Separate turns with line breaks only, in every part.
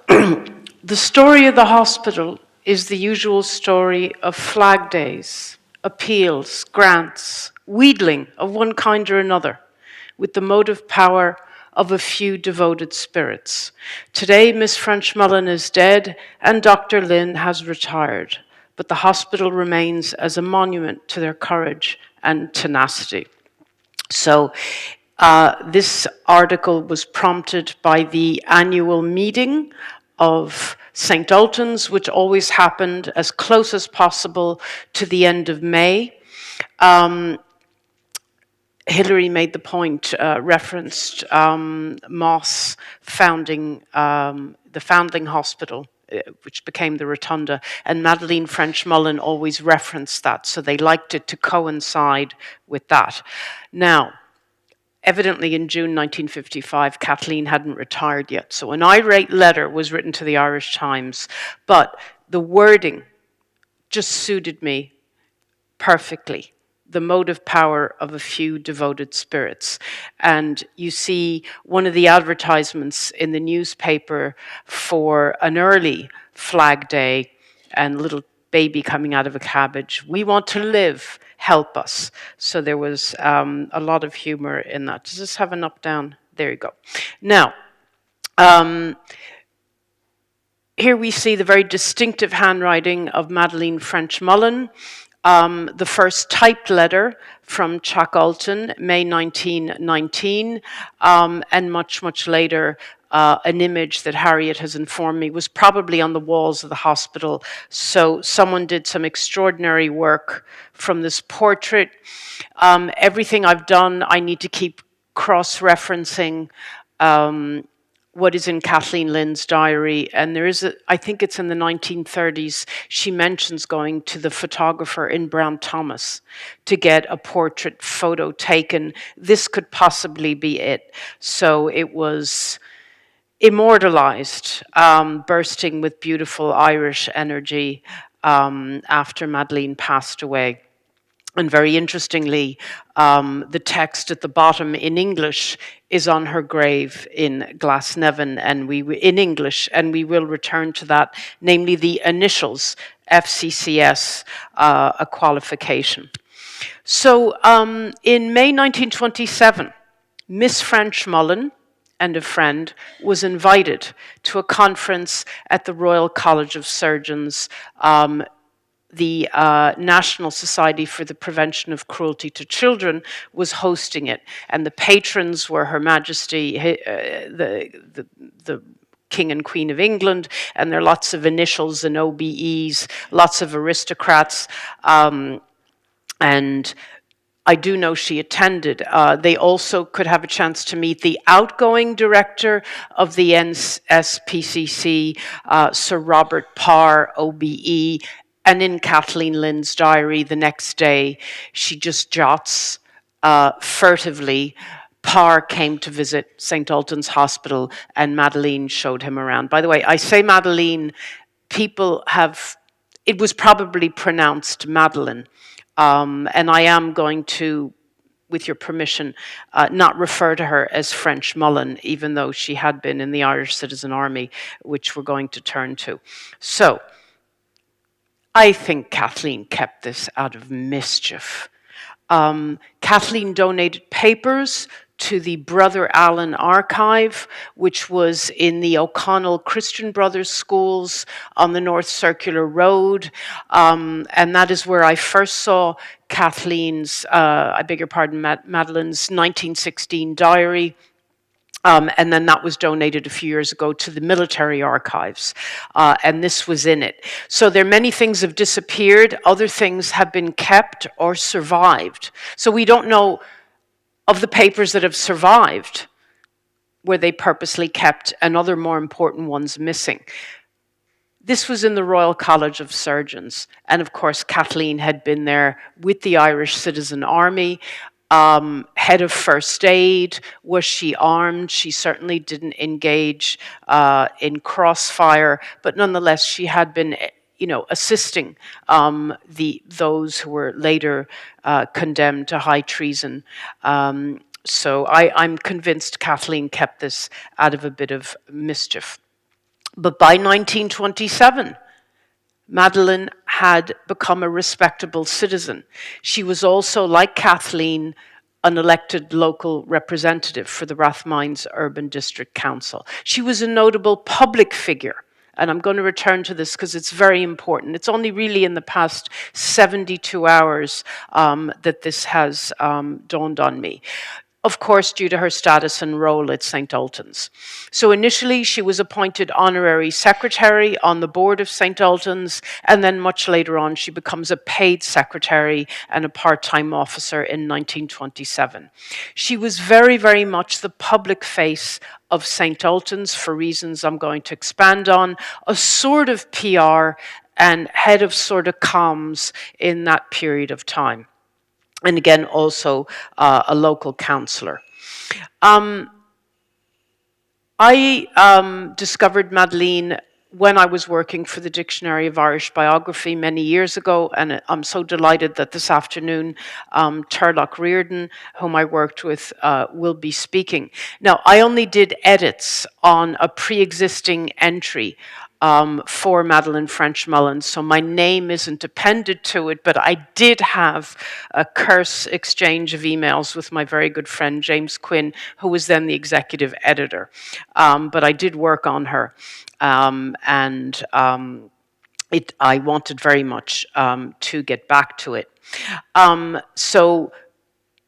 The story of the hospital is the usual story of flag days, appeals, grants, wheedling of one kind or another, with the motive power of a few devoted spirits. Today, Miss French-Mullen is dead and Dr. Lynn has retired, but the hospital remains as a monument to their courage and tenacity. So this article was prompted by the annual meeting of St. Ultan's, which always happened as close as possible to the end of May. Hilary made the point, referenced Moss founding the Foundling Hospital, which became the Rotunda, and Madeleine French-Mullen always referenced that, so they liked it to coincide with that. Now, evidently in June 1955, Kathleen hadn't retired yet, so an irate letter was written to the Irish Times, but the wording just suited me perfectly. The motive power of a few devoted spirits. And you see one of the advertisements in the newspaper for an early Flag Day and a little baby coming out of a cabbage. We want to live, help us. So there was a lot of humor in that. Does this have an up, down? There you go. Now, here we see the very distinctive handwriting of Madeleine French-Mullen. The first typed letter from Chuck Ultan, May 1919, and much, much later, an image that Harriet has informed me was probably on the walls of the hospital. So someone did some extraordinary work from this portrait. Everything I've done, I need to keep cross-referencing what is in Kathleen Lynn's diary. And there is, I think it's in the 1930s, she mentions going to the photographer in Brown Thomas to get a portrait photo taken. This could possibly be it. So it was immortalized, bursting with beautiful Irish energy after Madeleine passed away. And very interestingly, the text at the bottom in English is on her grave in Glasnevin, and in English, and we will return to that, namely the initials, FCCS, a qualification. So in May 1927, Miss French-Mullen and a friend was invited to a conference at the Royal College of Surgeons. The National Society for the Prevention of Cruelty to Children was hosting it, and the patrons were Her Majesty, the King and Queen of England, and there are lots of initials and OBEs, lots of aristocrats, and I do know she attended. They also could have a chance to meet the outgoing director of the NSPCC, Sir Robert Parr, OBE, and in Kathleen Lynn's diary the next day, she just jots furtively, Parr came to visit St. Ultan's Hospital and Madeleine showed him around. By the way, I say Madeleine, people have, it was probably pronounced Madeleine. And I am going to, with your permission, not refer to her as French-Mullen, even though she had been in the Irish Citizen Army, which we're going to turn to. So, I think Kathleen kept this out of mischief. Kathleen donated papers to the Brother Allen Archive, which was in the O'Connell Christian Brothers schools on the North Circular Road. And that is where I first saw Kathleen's, Madeleine's 1916 diary. And then that was donated a few years ago to the military archives, and this was in it. So there are many things have disappeared, other things have been kept or survived. So we don't know of the papers that have survived, were they purposely kept, and other more important ones missing. This was in the Royal College of Surgeons, and of course Kathleen had been there with the Irish Citizen Army. Head of first aid. Was she armed? She certainly didn't engage in crossfire, but nonetheless, she had been, assisting those who were later condemned to high treason. So I'm convinced Kathleen kept this out of a bit of mischief. But by 1927, Madeleine had become a respectable citizen. She was also, like Kathleen, an elected local representative for the Rathmines Urban District Council. She was a notable public figure. And I'm going to return to this because it's very important. It's only really in the past 72 hours that this has dawned on me, of course, due to her status and role at St. Ultan's. So initially, she was appointed honorary secretary on the board of St. Ultan's, and then much later on, she becomes a paid secretary and a part-time officer in 1927. She was very, very much the public face of St. Ultan's for reasons I'm going to expand on, a sort of PR and head of sort of comms in that period of time. And again, also a local councillor. I discovered Madeleine when I was working for the Dictionary of Irish Biography many years ago, and I'm so delighted that this afternoon Turlock Reardon, whom I worked with, will be speaking. Now, I only did edits on a pre-existing entry for Madeleine ffrench-Mullen, so my name isn't appended to it, but I did have a curse exchange of emails with my very good friend James Quinn, who was then the executive editor. But I did work on her, and I wanted very much to get back to it. So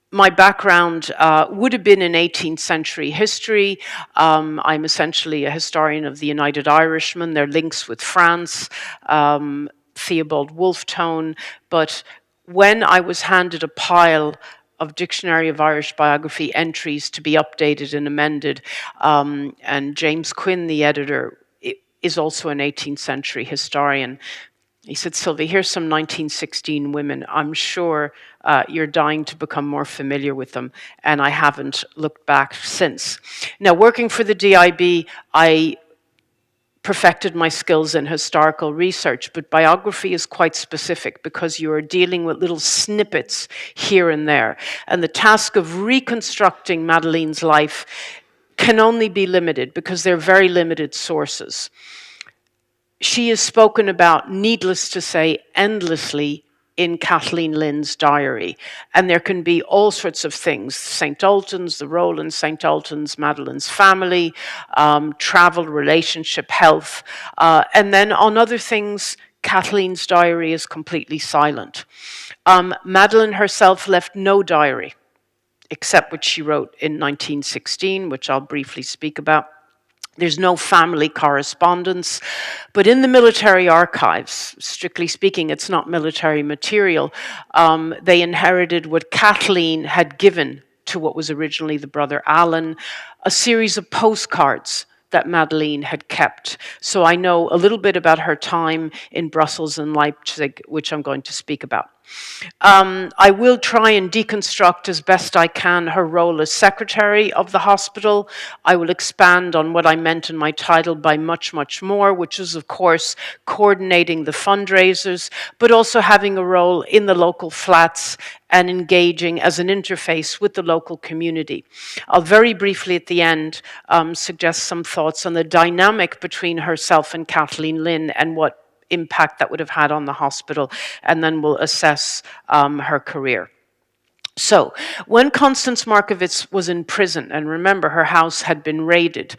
my background would have been in 18th century history. I'm essentially a historian of the United Irishmen, their links with France, Theobald Wolfe-Tone. But when I was handed a pile of Dictionary of Irish Biography entries to be updated and amended, and James Quinn, the editor, is also an 18th century historian. He said, Sylvie, here's some 1916 women. I'm sure you're dying to become more familiar with them. And I haven't looked back since. Now, working for the DIB, I perfected my skills in historical research, but biography is quite specific because you are dealing with little snippets here and there. And the task of reconstructing Madeleine's life can only be limited because they're very limited sources. She is spoken about, needless to say, endlessly in Kathleen Lynn's diary. And there can be all sorts of things: St. Ultan's, the role in St. Ultan's, Madeleine's family, travel, relationship, health. And then on other things, Kathleen's diary is completely silent. Madeleine herself left no diary, except what she wrote in 1916, which I'll briefly speak about. There's no family correspondence, but in the military archives, strictly speaking, it's not military material, they inherited what Kathleen had given to what was originally the brother Alan, a series of postcards that Madeleine had kept. So I know a little bit about her time in Brussels and Leipzig, which I'm going to speak about. I will try and deconstruct as best I can her role as secretary of the hospital. I will expand on what I meant in my title by much, much more, which is, of course, coordinating the fundraisers, but also having a role in the local flats and engaging as an interface with the local community. I'll very briefly at the end suggest some thoughts on the dynamic between herself and Kathleen Lynn and what impact that would have had on the hospital, and then we'll assess her career. So, when Constance Markiewicz was in prison, and remember her house had been raided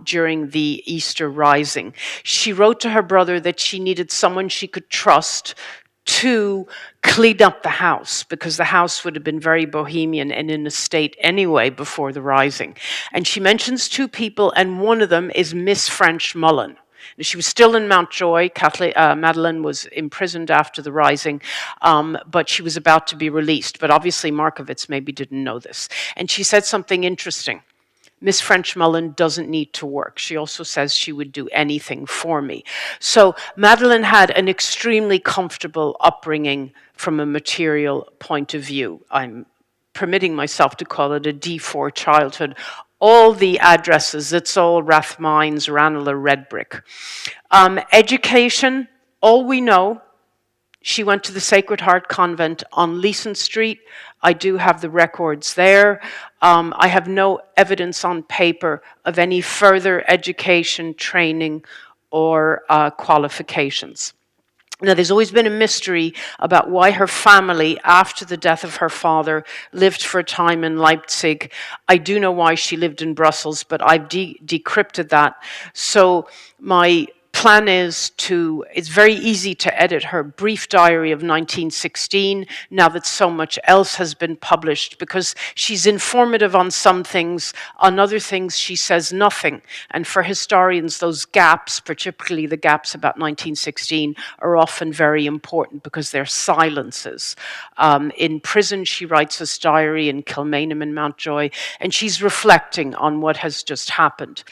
during the Easter Rising, she wrote to her brother that she needed someone she could trust to clean up the house, because the house would have been very bohemian and in a state anyway before the Rising. And she mentions two people, and one of them is Miss French-Mullen. She was still in Mountjoy. Madeleine was imprisoned after the Rising, but she was about to be released. But obviously Markiewicz maybe didn't know this. And she said something interesting. Miss French-Mullen doesn't need to work. She also says she would do anything for me. So Madeleine had an extremely comfortable upbringing from a material point of view. I'm permitting myself to call it a D4 childhood. All the addresses, it's all Rathmines, Ranelagh, Redbrick. Education, all we know, she went to the Sacred Heart Convent on Leeson Street. I do have the records there. I have no evidence on paper of any further education, training, or qualifications. Now, there's always been a mystery about why her family, after the death of her father, lived for a time in Leipzig. I do know why she lived in Brussels, but I've decrypted that. So my plan is it's very easy to edit her brief diary of 1916 now that so much else has been published, because she's informative on some things, on other things she says nothing. And for historians, those gaps, particularly the gaps about 1916, are often very important because they're silences. In prison, she writes this diary in Kilmainham in Mountjoy, and she's reflecting on what has just happened.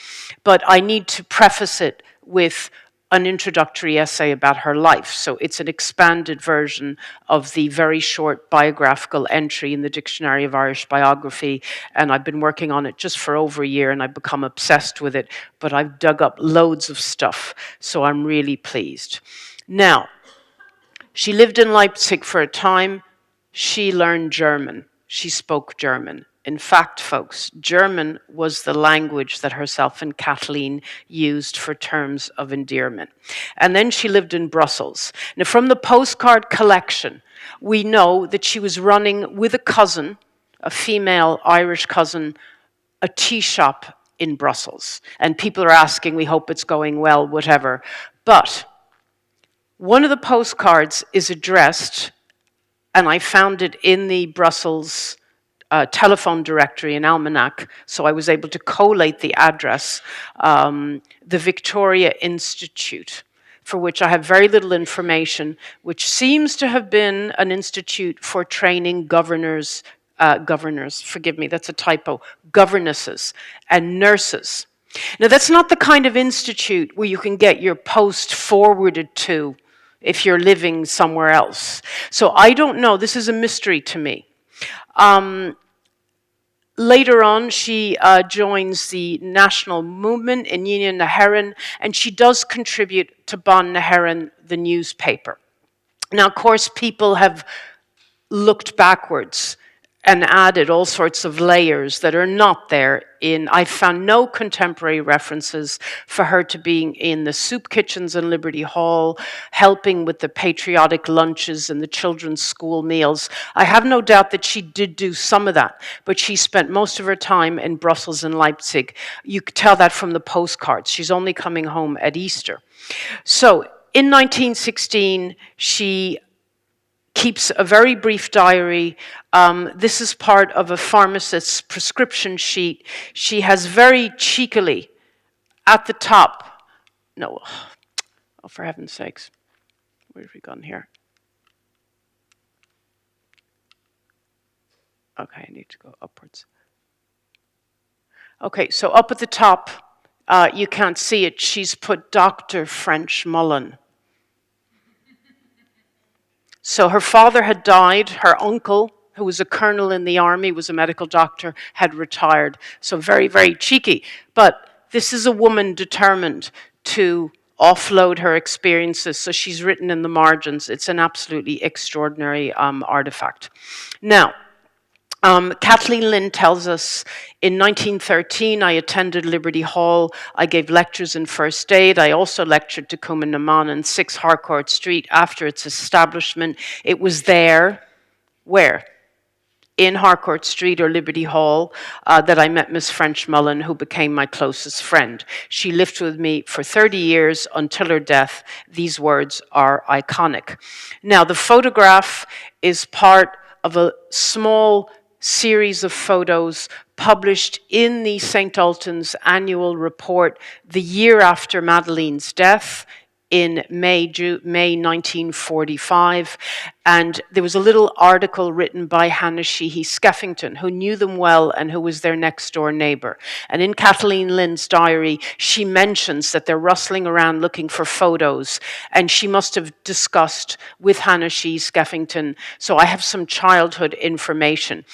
But I need to preface it with an introductory essay about her life. So it's an expanded version of the very short biographical entry in the Dictionary of Irish Biography. And I've been working on it just for over a year, and I've become obsessed with it. But I've dug up loads of stuff, so I'm really pleased. Now, she lived in Leipzig for a time. She learned German. She spoke German. In fact, folks, German was the language that herself and Kathleen used for terms of endearment. And then she lived in Brussels. Now, from the postcard collection, we know that she was running with a cousin, a female Irish cousin, a tea shop in Brussels. And people are asking, we hope it's going well, whatever. But one of the postcards is addressed, and I found it in the Brussels telephone directory and almanac, so I was able to collate the address, the Victoria Institute, for which I have very little information, which seems to have been an institute for training governors, forgive me, that's a typo, governesses and nurses. Now, that's not the kind of institute where you can get your post forwarded to if you're living somewhere else. So I don't know, this is a mystery to me. Later on, she joins the national movement in Union na HÉireann, and she does contribute to Bon na HÉireann, the newspaper. Now, of course, people have looked backwards and added all sorts of layers that are not there in. I found no contemporary references for her to being in the soup kitchens in Liberty Hall, helping with the patriotic lunches and the children's school meals. I have no doubt that she did do some of that, but she spent most of her time in Brussels and Leipzig. You could tell that from the postcards. She's only coming home at Easter. So in 1916, she keeps a very brief diary. This is part of a pharmacist's prescription sheet. She has very cheekily at the top, no, oh, for heaven's sakes, where have we gone here? Okay, I need to go upwards. Okay, so up at the top, you can't see it, she's put Dr. French-Mullen. So her father had died, her uncle, who was a colonel in the army, was a medical doctor, had retired. So very, very cheeky. But this is a woman determined to offload her experiences, so she's written in the margins. It's an absolutely extraordinary artifact. Now, Kathleen Lynn tells us, in 1913, I attended Liberty Hall. I gave lectures in first aid. I also lectured to Cumann na Mán in 6 Harcourt Street after its establishment. It was there, where? In Harcourt Street or Liberty Hall, that I met Miss French-Mullen, who became my closest friend. She lived with me for 30 years until her death. These words are iconic. Now, the photograph is part of a small series of photos published in the St. Ultan's annual report the year after Madeleine's death in May 1945. And there was a little article written by Hannah Sheehy Skeffington, who knew them well and who was their next door neighbor. And in Kathleen Lynn's diary, she mentions that they're rustling around looking for photos, and she must have discussed with Hannah Sheehy Skeffington. So I have some childhood information.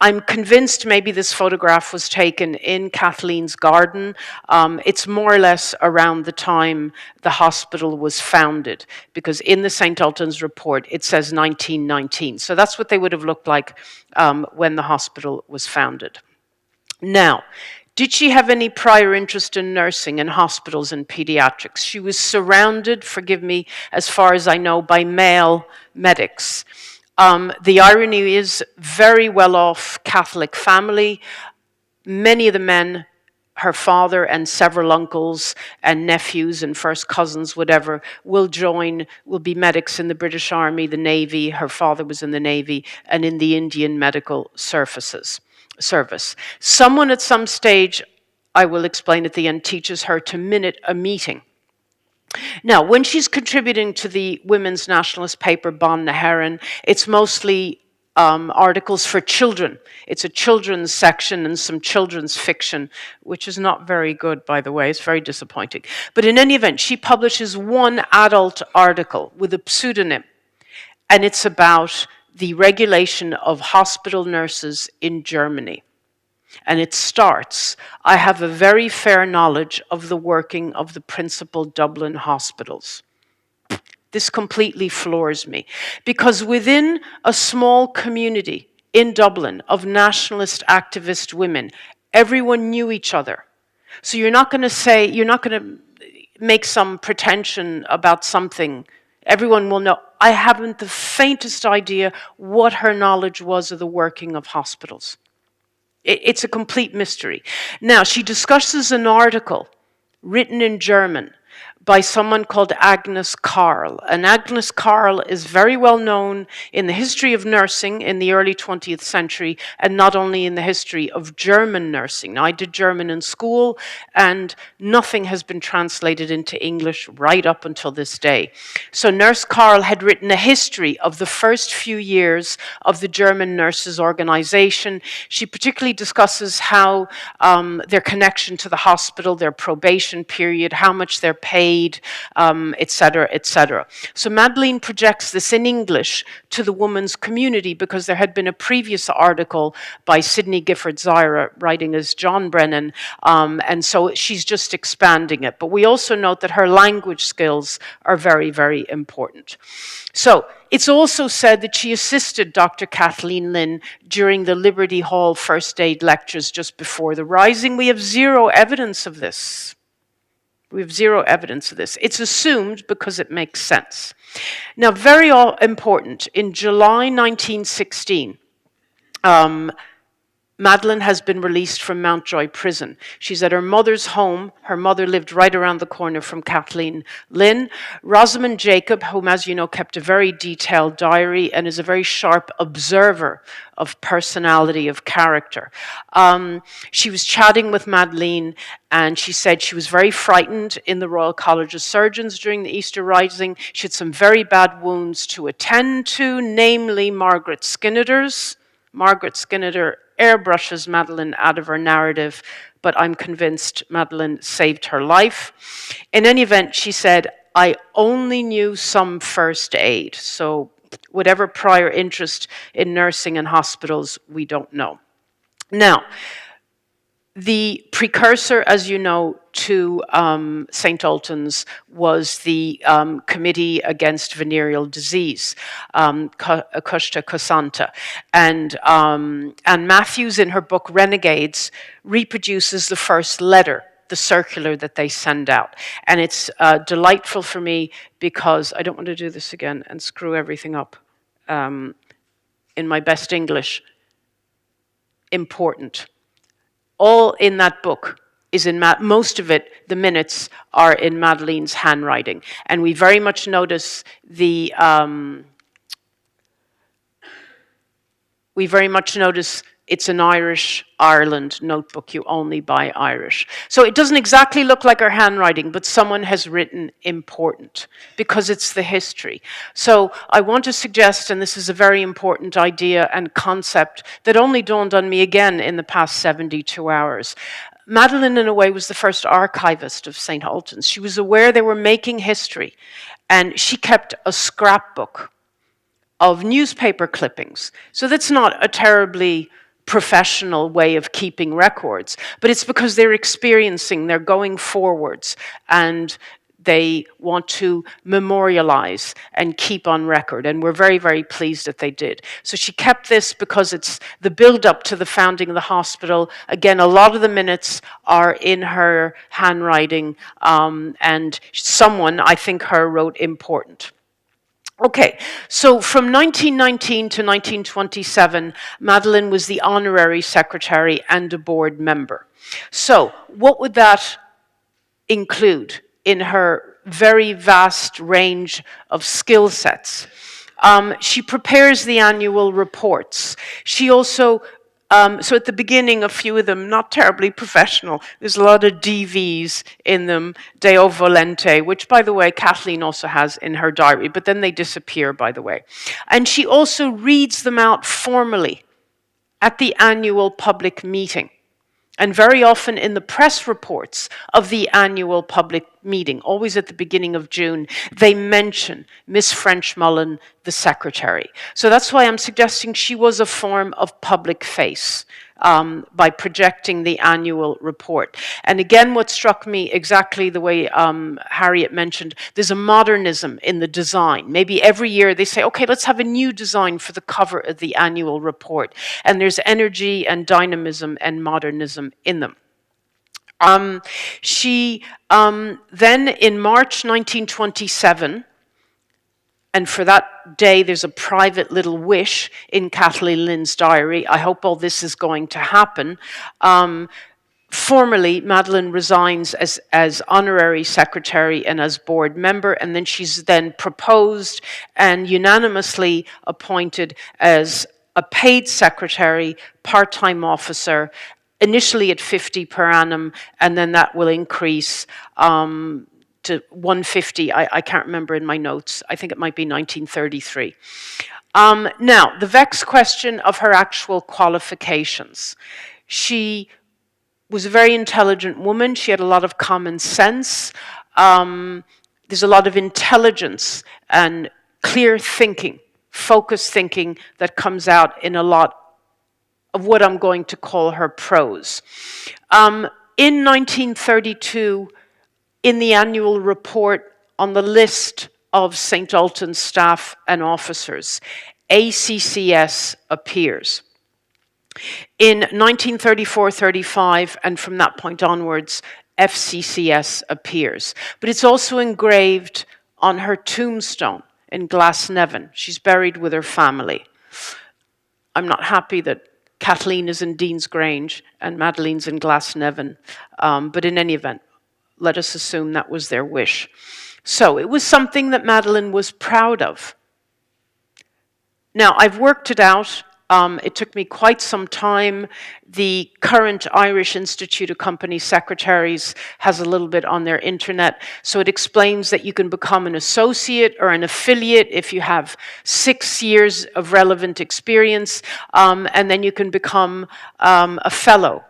I'm convinced maybe this photograph was taken in Kathleen's garden. It's more or less around the time the hospital was founded, because in the St. Ultan's report, it says 1919. So that's what they would have looked like when the hospital was founded. Now, did she have any prior interest in nursing and hospitals and pediatrics? She was surrounded, forgive me, as far as I know, by male medics. The irony is, very well-off Catholic family. Many of the men, her father and several uncles and nephews and first cousins, whatever, will be medics in the British Army, the Navy. Her father was in the Navy and in the Indian Medical Service. Someone at some stage, I will explain at the end, teaches her to minute a meeting. Now, when she's contributing to the women's nationalist paper, Bon Naharan, it's mostly articles for children. It's a children's section and some children's fiction, which is not very good, by the way. It's very disappointing. But in any event, she publishes one adult article with a pseudonym, and it's about the regulation of hospital nurses in Germany. And it starts, I have a very fair knowledge of the working of the principal Dublin hospitals. This completely floors me, because within a small community in Dublin of nationalist activist women, everyone knew each other. So you're not going to make some pretension about something. Everyone will know. I haven't the faintest idea what her knowledge was of the working of hospitals. It's a complete mystery. Now, she discusses an article written in German by someone called Agnes Karl. And Agnes Karl is very well known in the history of nursing in the early 20th century, and not only in the history of German nursing. Now, I did German in school, and nothing has been translated into English right up until this day. So Nurse Karl had written a history of the first few years of the German nurses organization. She particularly discusses how their connection to the hospital, their probation period, how much they're paid, etc., etc. So Madeleine projects this in English to the women's community because there had been a previous article by Sidney Gifford-Zyra writing as John Brennan, and so she's just expanding it. But we also note that her language skills are very, very important. So it's also said that she assisted Dr. Kathleen Lynn during the Liberty Hall first aid lectures just before the Rising. We have zero evidence of this. We have zero evidence of this. It's assumed because it makes sense. Now, very important, in July 1916, Madeleine has been released from Mountjoy prison. She's at her mother's home. Her mother lived right around the corner from Kathleen Lynn. Rosamond Jacob, whom, as you know, kept a very detailed diary and is a very sharp observer of personality, of character. She was chatting with Madeleine, and she said she was very frightened in the Royal College of Surgeons during the Easter Rising. She had some very bad wounds to attend to, namely Margaret Skinner's. Margaret Skinner airbrushes Madeleine out of her narrative, but I'm convinced Madeleine saved her life. In any event, she said, I only knew some first aid. So whatever prior interest in nursing and hospitals, we don't know. Now, the precursor, as you know, to St. Ultan's was the Committee Against Venereal Disease, Custa Cosanta. And Matthews, in her book Renegades, reproduces the first letter, the circular that they send out. And it's delightful for me because I don't want to do this again and screw everything up in my best English. Important. All in that book is in most of it, the minutes are in Madeleine's handwriting. And we very much notice it's an Irish Ireland notebook. You only buy Irish. So it doesn't exactly look like her handwriting, but someone has written important because it's the history. So I want to suggest, and this is a very important idea and concept that only dawned on me again in the past 72 hours. Madeleine, in a way, was the first archivist of St. Ultan's. She was aware they were making history, and she kept a scrapbook of newspaper clippings. So that's not a terribly professional way of keeping records, but it's because they're experiencing, they're going forwards, and they want to memorialize and keep on record. And we're very, very pleased that they did. So she kept this because it's the build-up to the founding of the hospital. Again, a lot of the minutes are in her handwriting, and someone, I think her, wrote important. Okay, so from 1919 to 1927, Madeleine was the honorary secretary and a board member. So what would that include in her very vast range of skill sets? She prepares the annual reports. She also so at the beginning, a few of them, not terribly professional. There's a lot of DVs in them, Deo Volente, which, by the way, Kathleen also has in her diary, but then they disappear, by the way. And she also reads them out formally at the annual public meeting. And very often in the press reports of the annual public meeting, always at the beginning of June, they mention Miss French-Mullen, the secretary. So that's why I'm suggesting she was a form of public face by projecting the annual report. And again, what struck me, exactly the way Harriet mentioned, there's a modernism in the design. Maybe every year they say, okay, let's have a new design for the cover of the annual report. And there's energy and dynamism and modernism in them. She then, in March 1927, and for that day, there's a private little wish in Kathleen Lynn's diary. I hope all this is going to happen. Formally, Madeleine resigns as honorary secretary and as board member, and then she's then proposed and unanimously appointed as a paid secretary, part-time officer, initially at 50 per annum, and then that will increase to 150, I can't remember in my notes. I think it might be 1933. Now, the vexed question of her actual qualifications. She was a very intelligent woman. She had a lot of common sense. There's a lot of intelligence and clear thinking, focused thinking that comes out in a lot of what I'm going to call her prose. In 1932, in the annual report on the list of St. Ultan's staff and officers, ACCS appears. In 1934-35, and from that point onwards, FCCS appears. But it's also engraved on her tombstone in Glasnevin. She's buried with her family. I'm not happy that Kathleen is in Dean's Grange and Madeleine's in Glasnevin, but in any event, let us assume that was their wish. So it was something that Madeleine was proud of. Now, I've worked it out. It took me quite some time. The current Irish Institute of Company Secretaries has a little bit on their internet. So it explains that you can become an associate or an affiliate if you have 6 years of relevant experience, and then you can become a fellow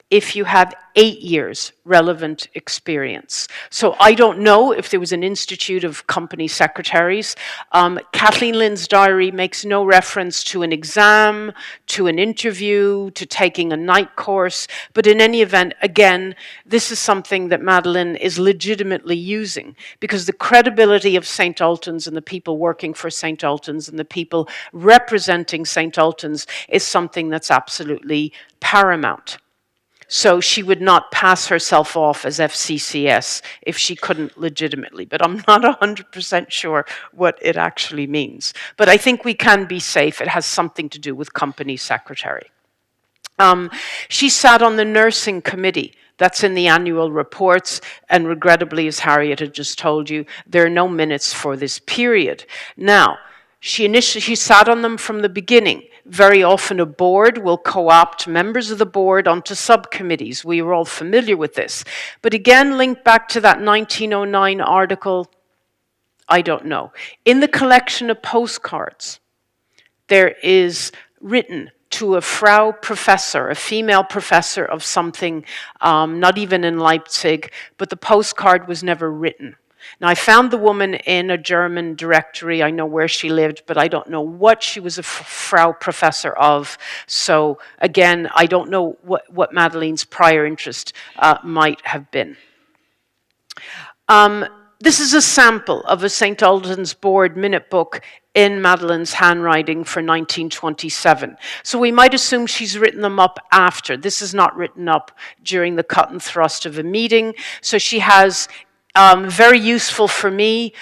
if you have 8 years relevant experience. So I don't know if there was an Institute of Company Secretaries. Kathleen Lynn's diary makes no reference to an exam, to an interview, to taking a night course. But in any event, again, this is something that Madeleine is legitimately using because the credibility of St. Ultan's and the people working for St. Ultan's and the people representing St. Ultan's is something that's absolutely paramount. So she would not pass herself off as FCCS if she couldn't legitimately. But I'm not 100% sure what it actually means. But I think we can be safe. It has something to do with company secretary. She sat on the nursing committee. That's in the annual reports. And regrettably, as Harriet had just told you, there are no minutes for this period. Now, she sat on them from the beginning. Very often a board will co-opt members of the board onto subcommittees. We are all familiar with this. But again, linked back to that 1909 article, I don't know. In the collection of postcards, there is written to a Frau Professor, a female professor of something, not even in Leipzig, but the postcard was never written. Now, I found the woman in a German directory. I know where she lived, but I don't know what she was a Frau Professor of. So, again, I don't know what Madeleine's prior interest might have been. This is a sample of a St. Ultan's Board minute book in Madeleine's handwriting for 1927. So we might assume she's written them up after. This is not written up during the cut and thrust of a meeting. So she has, very useful for me,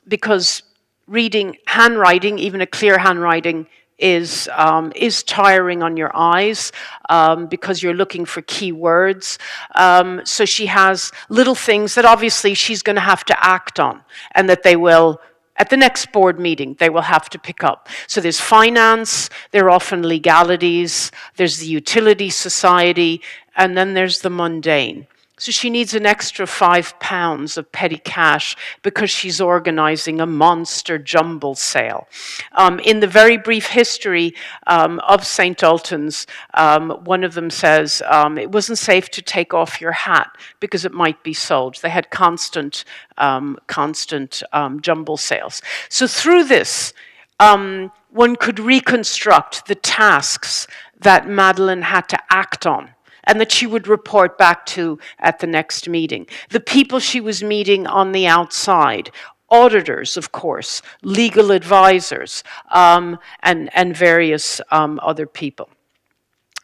because reading handwriting, even a clear handwriting, is tiring on your eyes, because you're looking for key words. So she has little things that obviously she's going to have to act on, and that they will, at the next board meeting, they will have to pick up. So there's finance, there are often legalities, there's the utility society, and then there's the mundane. So she needs an extra £5 of petty cash because she's organizing a monster jumble sale. In the very brief history of St. Ultan's, one of them says, it wasn't safe to take off your hat because it might be sold. They had constant jumble sales. So through this, one could reconstruct the tasks that Madeleine had to act on, and that she would report back to at the next meeting. The people she was meeting on the outside, auditors, of course, legal advisors, and various other people.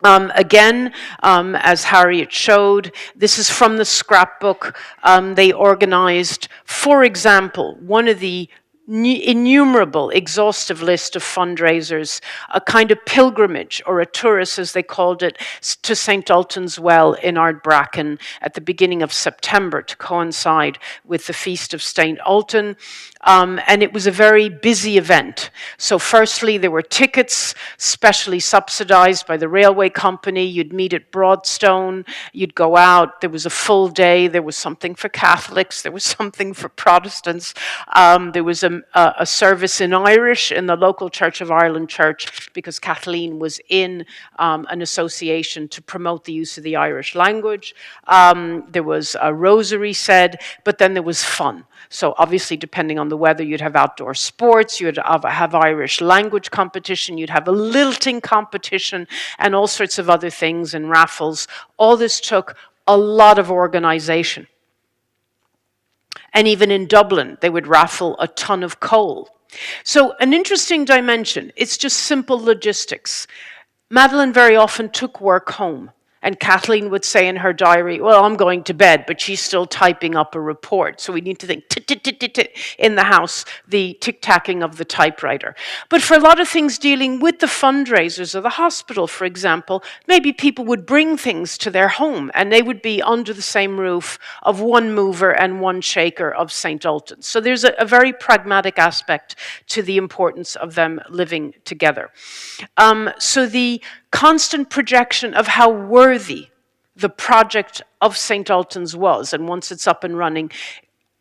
Again, as Harriet showed, this is from the scrapbook. They organized, for example, one of the innumerable, exhaustive list of fundraisers, a kind of pilgrimage, or a tourist, as they called it, to St. Ultan's Well in Ardbraccan at the beginning of September to coincide with the feast of St. Ultan. And it was a very busy event. So firstly, there were tickets specially subsidized by the railway company. You'd meet at Broadstone, you'd go out, there was a full day, there was something for Catholics, there was something for Protestants, there was a service in Irish in the local Church of Ireland church, because Kathleen was in an association to promote the use of the Irish language. There was a rosary said, but then there was fun. So obviously, depending on the weather, you'd have outdoor sports, you'd have Irish language competition, you'd have a lilting competition, and all sorts of other things, and raffles. All this took a lot of organization. And even in Dublin, they would raffle a ton of coal. So an interesting dimension, it's just simple logistics. Madeleine very often took work home. And Kathleen would say in her diary, well, I'm going to bed, but she's still typing up a report. So we need to think in the house, the tick-tacking of the typewriter. But for a lot of things dealing with the fundraisers of the hospital, for example, maybe people would bring things to their home, and they would be under the same roof of one mover and one shaker of St. Ultan. So there's a very pragmatic aspect to the importance of them living together. So the constant projection of how worthy the project of St. Ultan's was, and once it's up and running,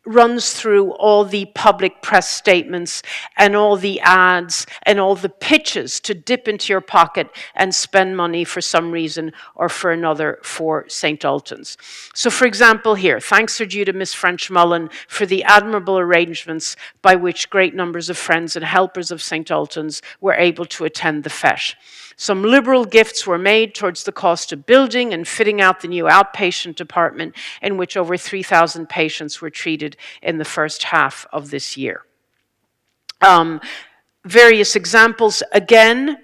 runs through all the public press statements and all the ads and all the pitches to dip into your pocket and spend money for some reason or for another for St. Ultan's. So for example here, thanks are due to Miss ffrench-Mullen for the admirable arrangements by which great numbers of friends and helpers of St. Ultan's were able to attend the fete. Some liberal gifts were made towards the cost of building and fitting out the new outpatient department, in which over 3,000 patients were treated in the first half of this year. Various examples, again,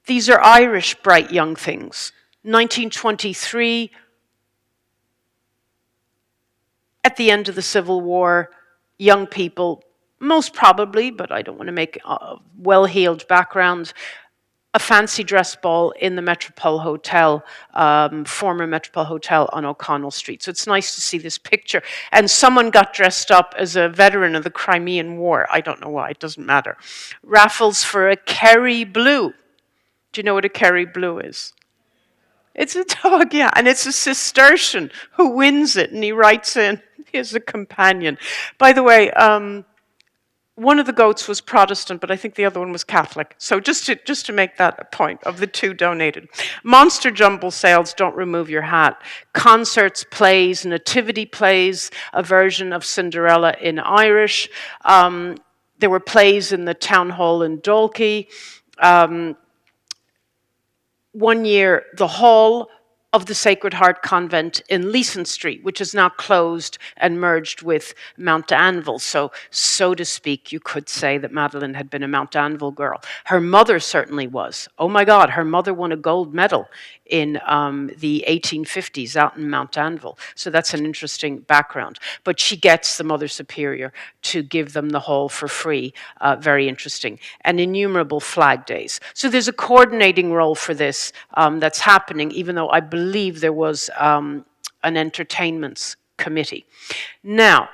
these are Irish bright young things. 1923, at the end of the Civil War, young people, most probably, but I don't want to make a well-heeled background, a fancy dress ball in the Metropole Hotel, former Metropole Hotel on O'Connell Street. So it's nice to see this picture. And someone got dressed up as a veteran of the Crimean War. I don't know why, it doesn't matter. Raffles for a Kerry Blue. Do you know what a Kerry Blue is? It's a dog, yeah, and it's a Cistercian who wins it, and he writes in, he has a companion. By the way, one of the goats was Protestant, but I think the other one was Catholic. So just to make that a point, of the two donated. Monster jumble sales, don't remove your hat. Concerts, plays, nativity plays, a version of Cinderella in Irish. There were plays in the town hall in Dalkey. One year, the hall of the Sacred Heart Convent in Leeson Street, which is now closed and merged with Mount Anville. So to speak, you could say that Madeleine had been a Mount Anville girl. Her mother certainly was. Oh my God, her mother won a gold medal in the 1850s out in Mount Anville. So that's an interesting background. But she gets the Mother Superior to give them the hall for free. Very interesting. And innumerable flag days. So there's a coordinating role for this that's happening, even though I believe there was an entertainments committee. Now,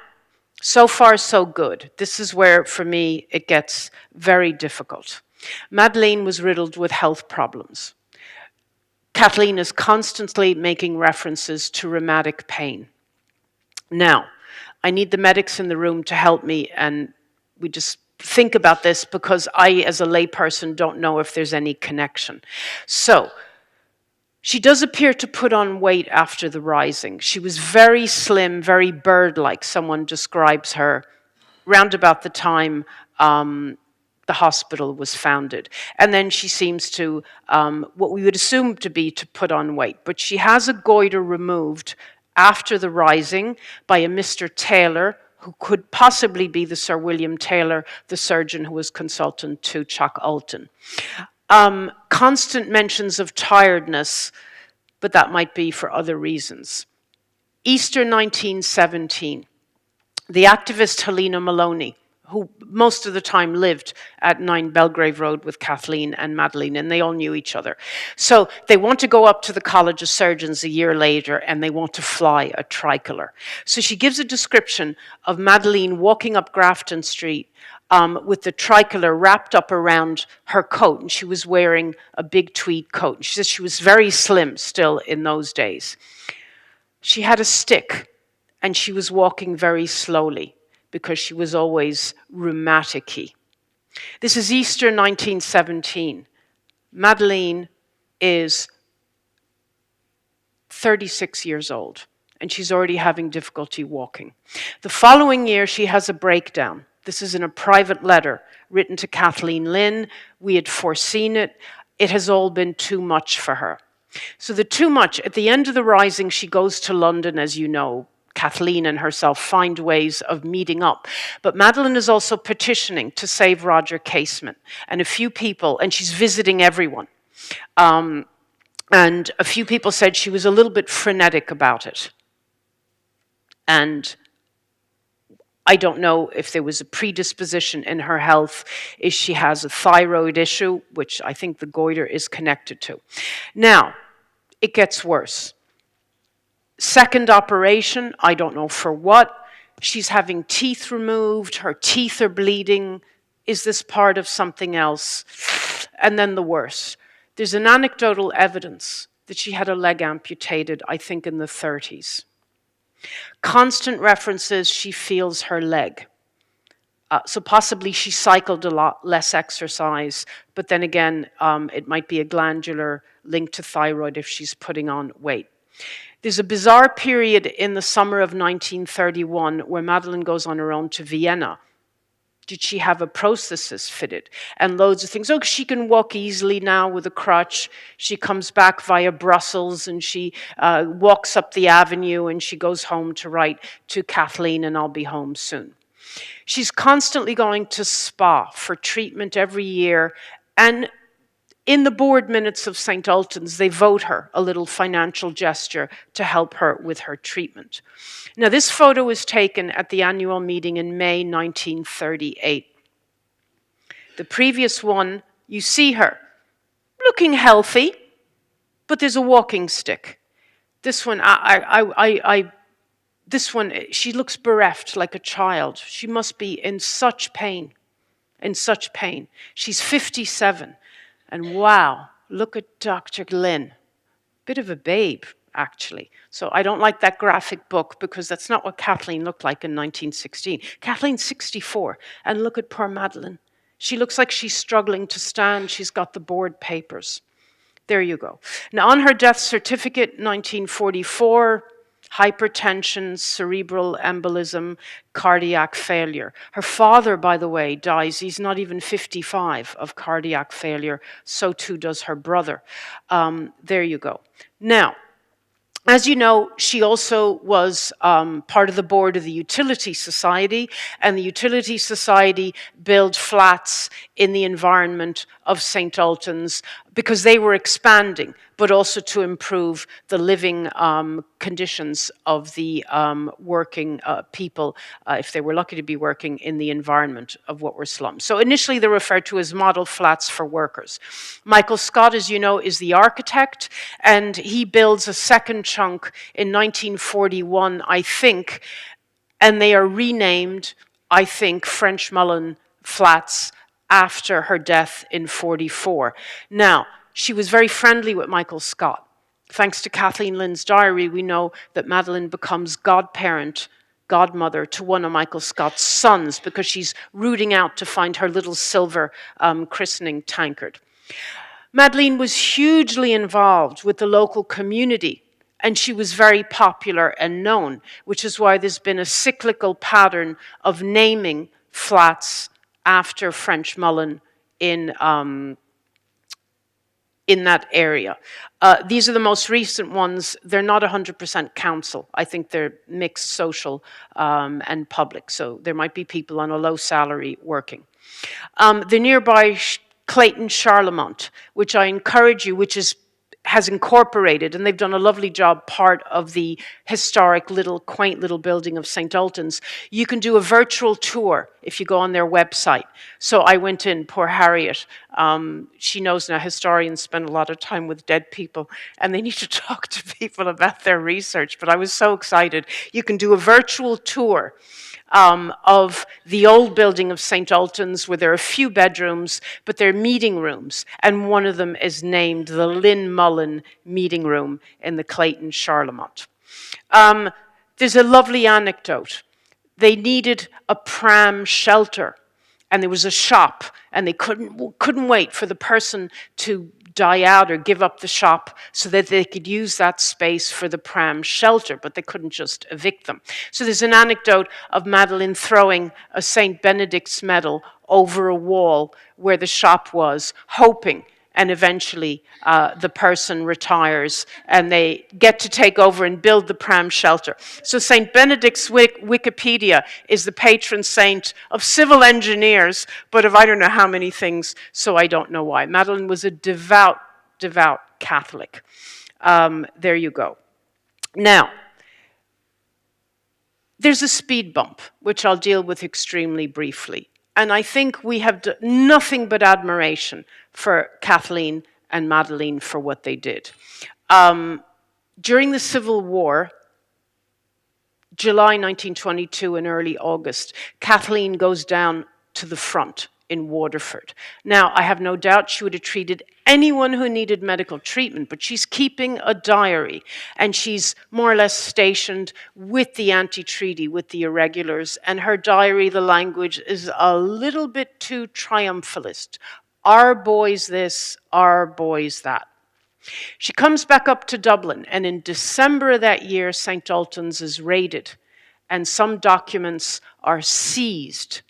so far so good. This is where, for me, it gets very difficult. Madeleine was riddled with health problems. Kathleen is constantly making references to rheumatic pain. Now, I need the medics in the room to help me, and we just think about this because I, as a layperson, don't know if there's any connection. So, she does appear to put on weight after the rising. She was very slim, very bird-like, someone describes her, round about the time the hospital was founded. And then she seems to, what we would assume to be to put on weight. But she has a goiter removed after the rising by a Mr. Taylor, who could possibly be the Sir William Taylor, the surgeon who was consultant to Chuck Ultan. Constant mentions of tiredness, but that might be for other reasons. Easter 1917, the activist Helena Maloney, who most of the time lived at 9 Belgrave Road with Kathleen and Madeleine, and they all knew each other. So they want to go up to the College of Surgeons a year later, and they want to fly a tricolor. So she gives a description of Madeleine walking up Grafton Street with the tricolor wrapped up around her coat, and she was wearing a big tweed coat. She says she was very slim still in those days. She had a stick, and she was walking very slowly, because she was always rheumatic-y. This is Easter 1917. Madeleine is 36 years old, and she's already having difficulty walking. The following year, she has a breakdown. This is in a private letter written to Kathleen Lynn. We had foreseen it. It has all been too much for her. So the too much, at the end of the rising, she goes to London, as you know. Kathleen and herself find ways of meeting up. But Madeleine is also petitioning to save Roger Casement. And a few people, and she's visiting everyone. And a few people said she was a little bit frenetic about it. And I don't know if there was a predisposition in her health, if she has a thyroid issue, which I think the goiter is connected to. Now, it gets worse. Second operation, I don't know for what. She's having teeth removed, her teeth are bleeding. Is this part of something else? And then the worst. There's an anecdotal evidence that she had a leg amputated, I think in the 30s. Constant references, she feels her leg. So possibly she cycled a lot, less exercise, but then again, it might be a glandular link to thyroid if she's putting on weight. There's a bizarre period in the summer of 1931 where Madeleine goes on her own to Vienna. Did she have a prosthesis fitted? And loads of things. Oh, she can walk easily now with a crutch. She comes back via Brussels and she walks up the avenue and she goes home to write to Kathleen, and I'll be home soon. She's constantly going to spa for treatment every year, and in the board minutes of St. Ultan's, they vote her a little financial gesture to help her with her treatment. Now, this photo was taken at the annual meeting in May 1938. The previous one, you see her looking healthy, but there's a walking stick. This one, she looks bereft like a child. She must be in such pain, She's 57. And wow, look at Dr. Lynn. Bit of a babe, actually. So I don't like that graphic book because that's not what Kathleen looked like in 1916. Kathleen's 64, and look at poor Madeleine. She looks like she's struggling to stand. She's got the board papers. There you go. Now, on her death certificate, 1944, hypertension, cerebral embolism, cardiac failure. Her father, by the way, dies. He's not even 55 of cardiac failure. So too does her brother. There you go. Now, As you know, she also was part of the board of the Utility Society, and the Utility Society built flats in the environment of St. Ultan's because they were expanding, but also to improve the living conditions of the working people, if they were lucky to be working in the environment of what were slums. So initially they're referred to as model flats for workers. Michael Scott, as you know, is the architect, and he builds a second chunk in 1941, I think, and they are renamed, I think, French-Mullen flats after her death in 44. Now, she was very friendly with Michael Scott. Thanks to Kathleen Lynn's diary, we know that Madeleine becomes godparent, godmother to one of Michael Scott's sons because she's rooting out to find her little silver christening tankard. Madeleine was hugely involved with the local community, and she was very popular and known, which is why there's been a cyclical pattern of naming flats after French-Mullen in that area. These are the most recent ones. They're not 100% council. I think they're mixed social and public, so there might be people on a low salary working. The nearby Clayton Charlemont, which I encourage you, which has incorporated, and they've done a lovely job, part of the historic little, quaint little building of St. Ultan's. You can do a virtual tour if you go on their website. So I went in, poor Harriet. She knows now historians spend a lot of time with dead people, and they need to talk to people about their research, but I was so excited. You can do a virtual tour of the old building of St. Ultan's, where there are a few bedrooms, but they're meeting rooms. And one of them is named the Lynn Mullen Meeting Room in the Clayton Charlemont. There's a lovely anecdote. They needed a pram shelter, and there was a shop, and they couldn't wait for the person to die out or give up the shop so that they could use that space for the pram shelter, but they couldn't just evict them. So there's an anecdote of Madeleine throwing a St. Benedict's medal over a wall where the shop was, hoping, and eventually the person retires and they get to take over and build the pram shelter. So St. Benedict's Wikipedia is the patron saint of civil engineers, but of I don't know how many things, so I don't know why. Madeleine was a devout Catholic. There you go. Now, there's a speed bump, which I'll deal with extremely briefly. And I think we have nothing but admiration for Kathleen and Madeleine for what they did. During the Civil War, July 1922 and early August, Kathleen goes down to the front in Waterford. Now, I have no doubt she would have treated anyone who needed medical treatment, but she's keeping a diary, and she's more or less stationed with the anti-treaty, with the irregulars, and her diary, the language, is a little bit too triumphalist. Our boys this, our boys that. She comes back up to Dublin, and in December of that year, St. Ultan's is raided, and some documents are seized.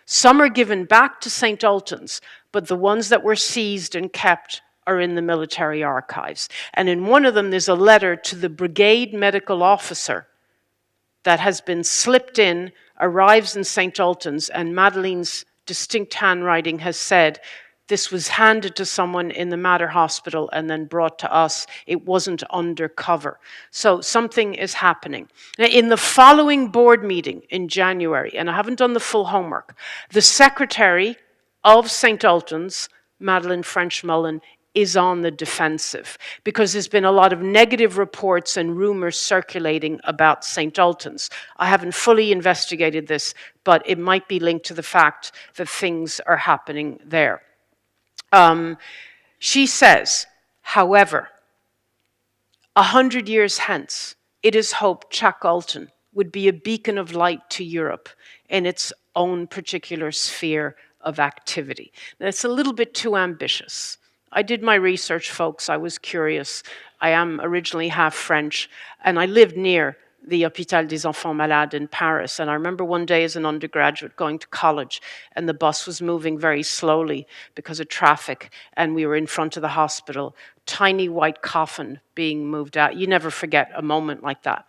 Some are given back to St. Ultan's, but the ones that were seized and kept are in the military archives. And in one of them, there's a letter to the brigade medical officer that has been slipped in, arrives in St. Ultan's, and Madeleine's distinct handwriting has said, this was handed to someone in the Mater Hospital and then brought to us. It wasn't undercover. So something is happening. Now, in the following board meeting in January, and I haven't done the full homework, the secretary of St. Ultan's, Madeleine French-Mullen, is on the defensive because there's been a lot of negative reports and rumors circulating about St. Ultan's. I haven't fully investigated this, but it might be linked to the fact that things are happening there. She says, however, 100 years hence, it is hoped Teach Ultan would be a beacon of light to Europe in its own particular sphere of activity. That's a little bit too ambitious. I did my research, folks. I was curious. I am originally half French, and I lived near the Hôpital des Enfants Malades in Paris. And I remember one day as an undergraduate going to college, and the bus was moving very slowly because of traffic, and we were in front of the hospital. tiny white coffin being moved out. You never forget a moment like that.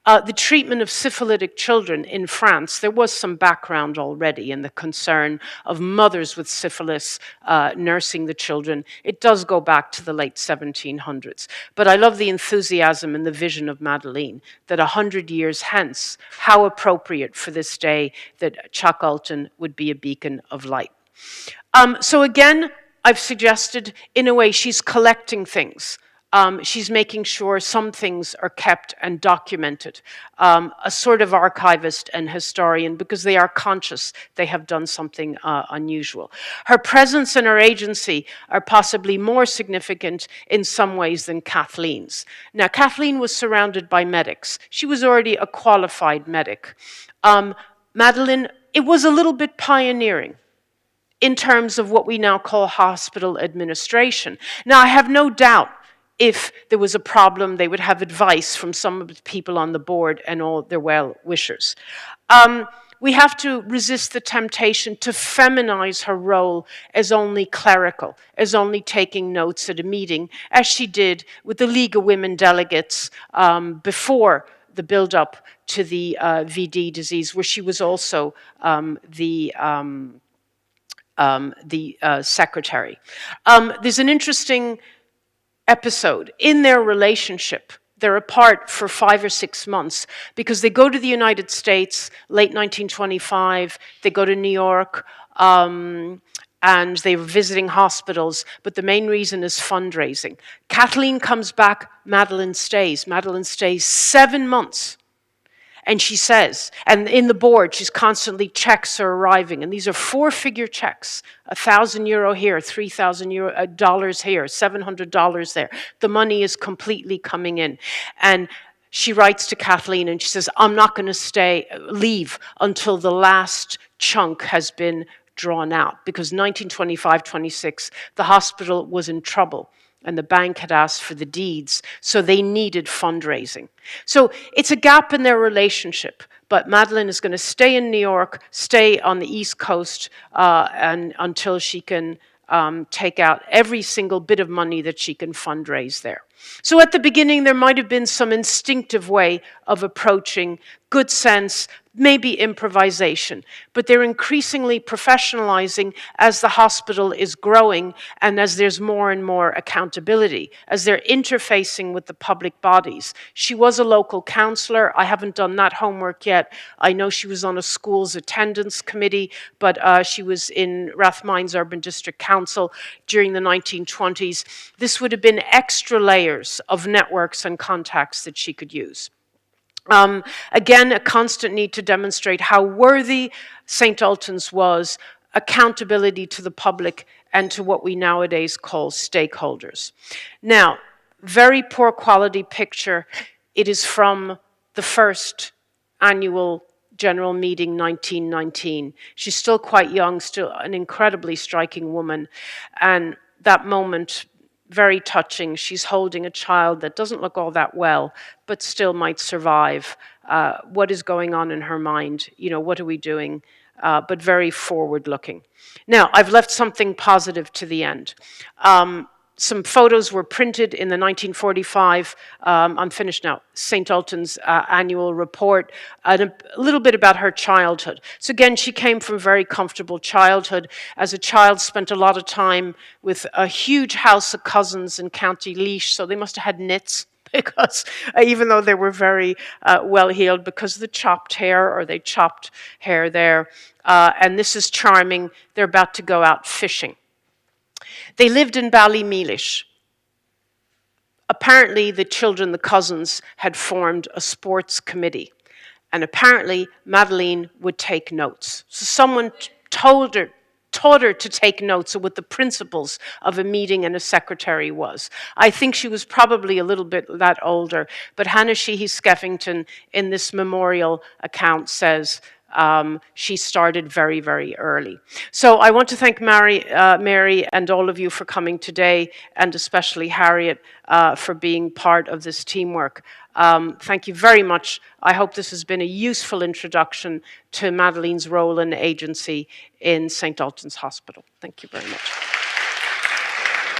The treatment of syphilitic children in France, there was some background already in the concern of mothers with syphilis nursing the children. It does go back to the late 1700s. But I love the enthusiasm and the vision of Madeleine, that 100 years hence, how appropriate for this day that Chuck Ultan would be a beacon of light. So again, I've suggested, in a way, she's collecting things. She's making sure some things are kept and documented. A sort of archivist and historian, because they are conscious they have done something unusual. Her presence and her agency are possibly more significant in some ways than Kathleen's. Now, Kathleen was surrounded by medics. She was already a qualified medic. Madeleine, it was a little bit pioneering in terms of what we now call hospital administration. Now, I have no doubt if there was a problem, they would have advice from some of the people on the board and all their well-wishers. We have to resist the temptation to feminize her role as only clerical, as only taking notes at a meeting, as she did with the League of Women delegates before the build-up to the VD disease, where she was also the secretary. There's an interesting episode in their relationship. They're apart for 5 or 6 months because they go to the United States, late 1925, they go to New York, and they were visiting hospitals, but the main reason is fundraising. Kathleen comes back, Madeleine stays. Madeleine stays 7 months. And she says, and in the board, she's constantly checks are arriving. And these are 4-figure checks, €1,000 here, $3,000 here, $700 there. The money is completely coming in. And she writes to Kathleen and she says, I'm not going to leave until the last chunk has been drawn out. Because 1925-26, the hospital was in trouble. And the bank had asked for the deeds, so they needed fundraising. So it's a gap in their relationship, but Madeleine is going to stay in New York, stay on the East Coast, and until she can take out every single bit of money that she can fundraise there. So at the beginning, there might have been some instinctive way of approaching, good sense, maybe improvisation, but they're increasingly professionalizing as the hospital is growing and as there's more and more accountability, as they're interfacing with the public bodies. She was a local counselor. I haven't done that homework yet. I know she was on a school's attendance committee, but she was in Rathmines Urban District Council during the 1920s. This would have been extra layers of networks and contacts that she could use. Again, a constant need to demonstrate how worthy St. Ultan's was, accountability to the public and to what we nowadays call stakeholders. Now, very poor quality picture. It is from the first annual general meeting, 1919. She's still quite young, still an incredibly striking woman. And that moment, very touching. She's holding a child that doesn't look all that well, but still might survive. What is going on in her mind? You know, what are we doing? But very forward-looking. Now, I've left something positive to the end. Some photos were printed in the 1945, I'm finished now, St. Ultan's annual report, and a little bit about her childhood. So again, she came from a very comfortable childhood. As a child, spent a lot of time with a huge house of cousins in County Laois, so they must have had nits, because even though they were very well-heeled, because of the chopped hair, or they chopped hair there. And this is charming. They're about to go out fishing. They lived in Ballymeelish. Apparently, the children, the cousins, had formed a sports committee. And apparently, Madeleine would take notes. So someone taught her to take notes of what the principles of a meeting and a secretary was. I think she was probably a little bit that older, but Hannah Sheehy Skeffington in this memorial account says, she started very, very early. So I want to thank Mary and all of you for coming today, and especially Harriet for being part of this teamwork. Thank you very much. I hope this has been a useful introduction to Madeleine's role and agency in St. Ultan's Hospital. Thank you very much.